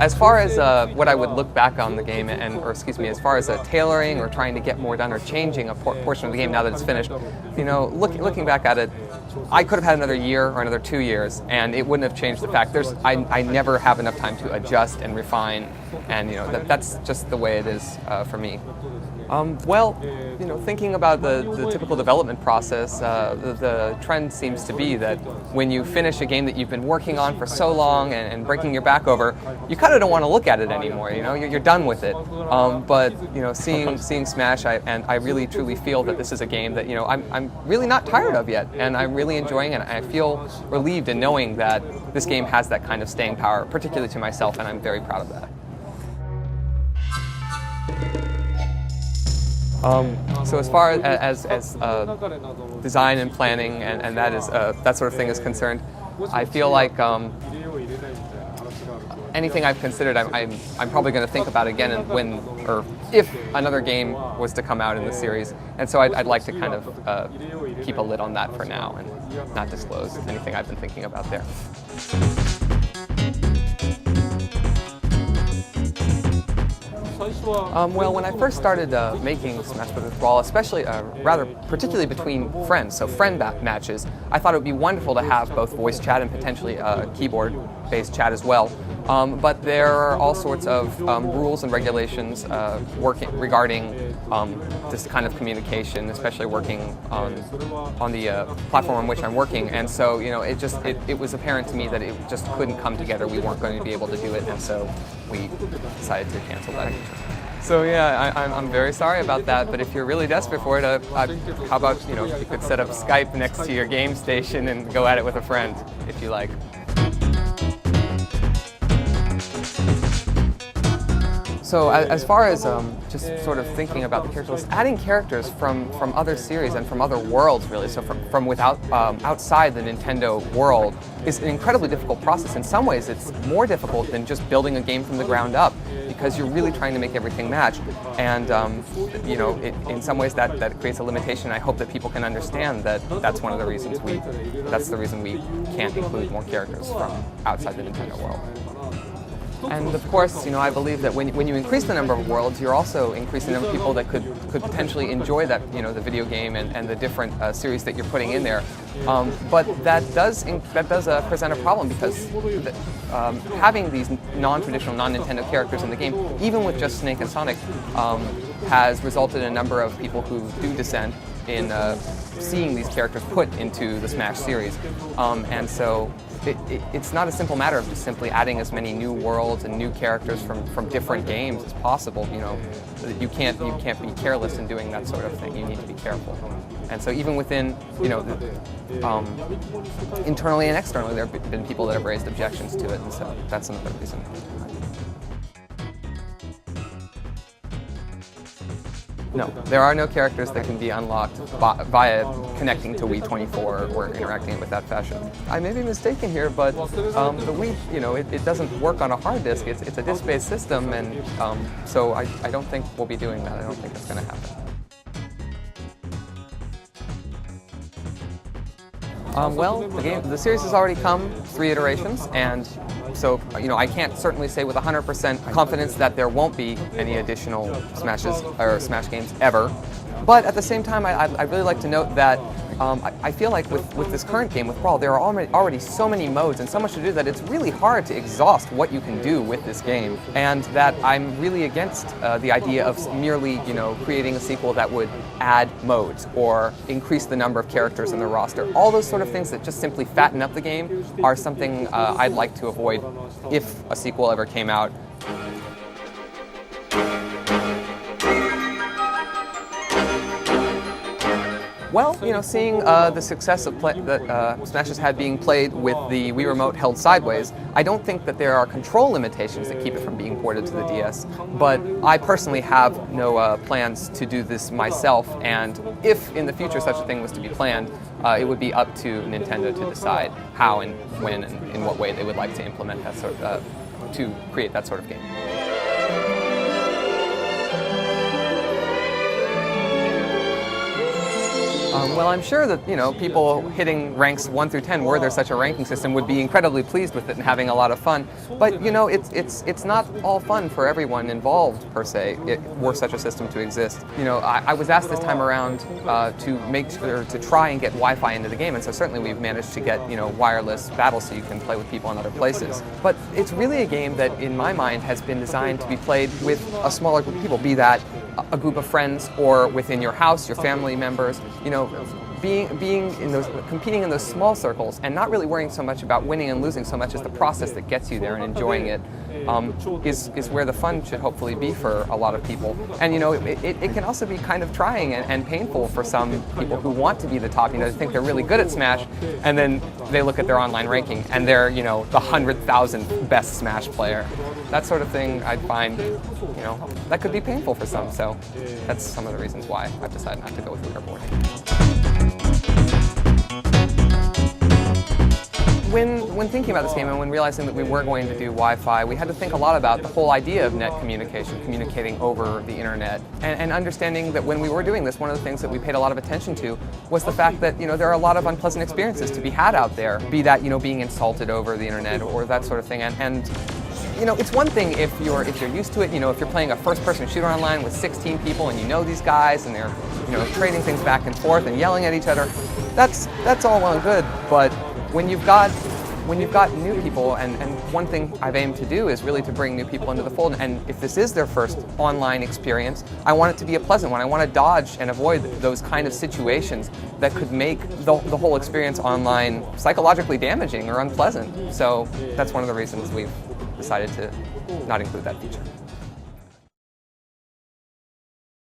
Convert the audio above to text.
as far as what I would look back on the game, as far as tailoring or trying to get more done or changing a portion of the game now that it's finished, looking back at it, I could have had another year or another 2 years, and it wouldn't have changed the fact I never have enough time to adjust and refine, and that's just the way it is for me. Thinking about the typical development process, the trend seems to be that when you finish a game that you've been working on for so long and breaking your back over, you kind of don't want to look at it anymore. You're done with it. But seeing Smash, I really truly feel that this is a game that I'm really not tired of yet, and I'm really enjoying it. And I feel relieved in knowing that this game has that kind of staying power, particularly to myself, and I'm very proud of that. So as far as design and planning and that sort of thing is concerned, I feel like anything I've considered, I'm probably going to think about again or if another game was to come out in the series, and so I'd like to kind of keep a lid on that for now and not disclose anything I've been thinking about there. When I first started making Smash Bros. Brawl, especially particularly between friends, so friend matches, I thought it would be wonderful to have both voice chat and potentially keyboard-based chat as well. But there are all sorts of rules and regulations regarding this kind of communication, especially working on the platform on which I'm working. And so, it was apparent to me that it just couldn't come together. We weren't going to be able to do it, and so we decided to cancel that. So yeah, I'm very sorry about that. But if you're really desperate for it, how about you could set up Skype next to your game station and go at it with a friend, if you like. So as far as just sort of thinking about the character list, adding characters from other series and from other worlds, really, so from outside the Nintendo world, is an incredibly difficult process. In some ways, it's more difficult than just building a game from the ground up, because you're really trying to make everything match. And in some ways that creates a limitation. I hope that people can understand that that's one of the reasons that's the reason we can't include more characters from outside the Nintendo world. And of course, I believe that when you increase the number of worlds, you're also increasing the number of people that could potentially enjoy that, the video game and the different series that you're putting in there. But that does present a problem, because having these non-traditional, non-Nintendo characters in the game, even with just Snake and Sonic, has resulted in a number of people who do dissent in seeing these characters put into the Smash series. And so it's not a simple matter of just simply adding as many new worlds and new characters from different games as possible. You can't be careless in doing that sort of thing. You need to be careful. And so even within, internally and externally, there have been people that have raised objections to it, and so that's another reason. No, there are no characters that can be unlocked via connecting to Wii 24 or interacting with that fashion. I may be mistaken here, but the Wii, it doesn't work on a hard disk. It's a disk-based system, and so I don't think we'll be doing that. I don't think that's going to happen. The series has already come 3 iterations, and so I can't certainly say with 100% confidence that there won't be any additional Smashes or Smash games ever. But at the same time, I'd really like to note that I feel like with this current game, with Brawl, there are already so many modes and so much to do that it's really hard to exhaust what you can do with this game, and that I'm really against the idea of merely creating a sequel that would add modes or increase the number of characters in the roster. All those sort of things that just simply fatten up the game are something I'd like to avoid if a sequel ever came out. Well, seeing the success that Smash has had being played with the Wii Remote held sideways, I don't think that there are control limitations that keep it from being ported to the DS. But I personally have no plans to do this myself, and if in the future such a thing was to be planned, it would be up to Nintendo to decide how and when and in what way they would like to implement that to create that sort of game. Well, I'm sure that, people hitting ranks 1 through 10, were there such a ranking system, would be incredibly pleased with it and having a lot of fun. But, it's not all fun for everyone involved, per se, were such a system to exist. I was asked this time around to try and get Wi-Fi into the game, and so certainly we've managed to get, wireless battles so you can play with people in other places. But it's really a game that, in my mind, has been designed to be played with a smaller group of people, be that a group of friends or within your house, your family members, being in those, competing in those small circles and not really worrying so much about winning and losing so much as the process that gets you there and enjoying it is where the fun should hopefully be for a lot of people. And it can also be kind of trying and painful for some people who want to be the top. They think they're really good at Smash, and then they look at their online ranking and they're the 100,000th best Smash player. That sort of thing I'd find, that could be painful for some. So that's some of the reasons why I've decided not to go with leaderboarding. When thinking about this game and when realizing that we were going to do Wi-Fi, we had to think a lot about the whole idea of net communication, communicating over the internet, and understanding that when we were doing this, one of the things that we paid a lot of attention to was the fact that there are a lot of unpleasant experiences to be had out there, be that being insulted over the internet or that sort of thing, and it's one thing if you're used to it. If you're playing a first-person shooter online with 16 people and these guys and they're trading things back and forth and yelling at each other, that's all well and good. But when you've got new people, and one thing I've aimed to do is really to bring new people into the fold, and if this is their first online experience, I want it to be a pleasant one. I want to dodge and avoid those kind of situations that could make the whole experience online psychologically damaging or unpleasant. So that's one of the reasons we've decided to not include that feature.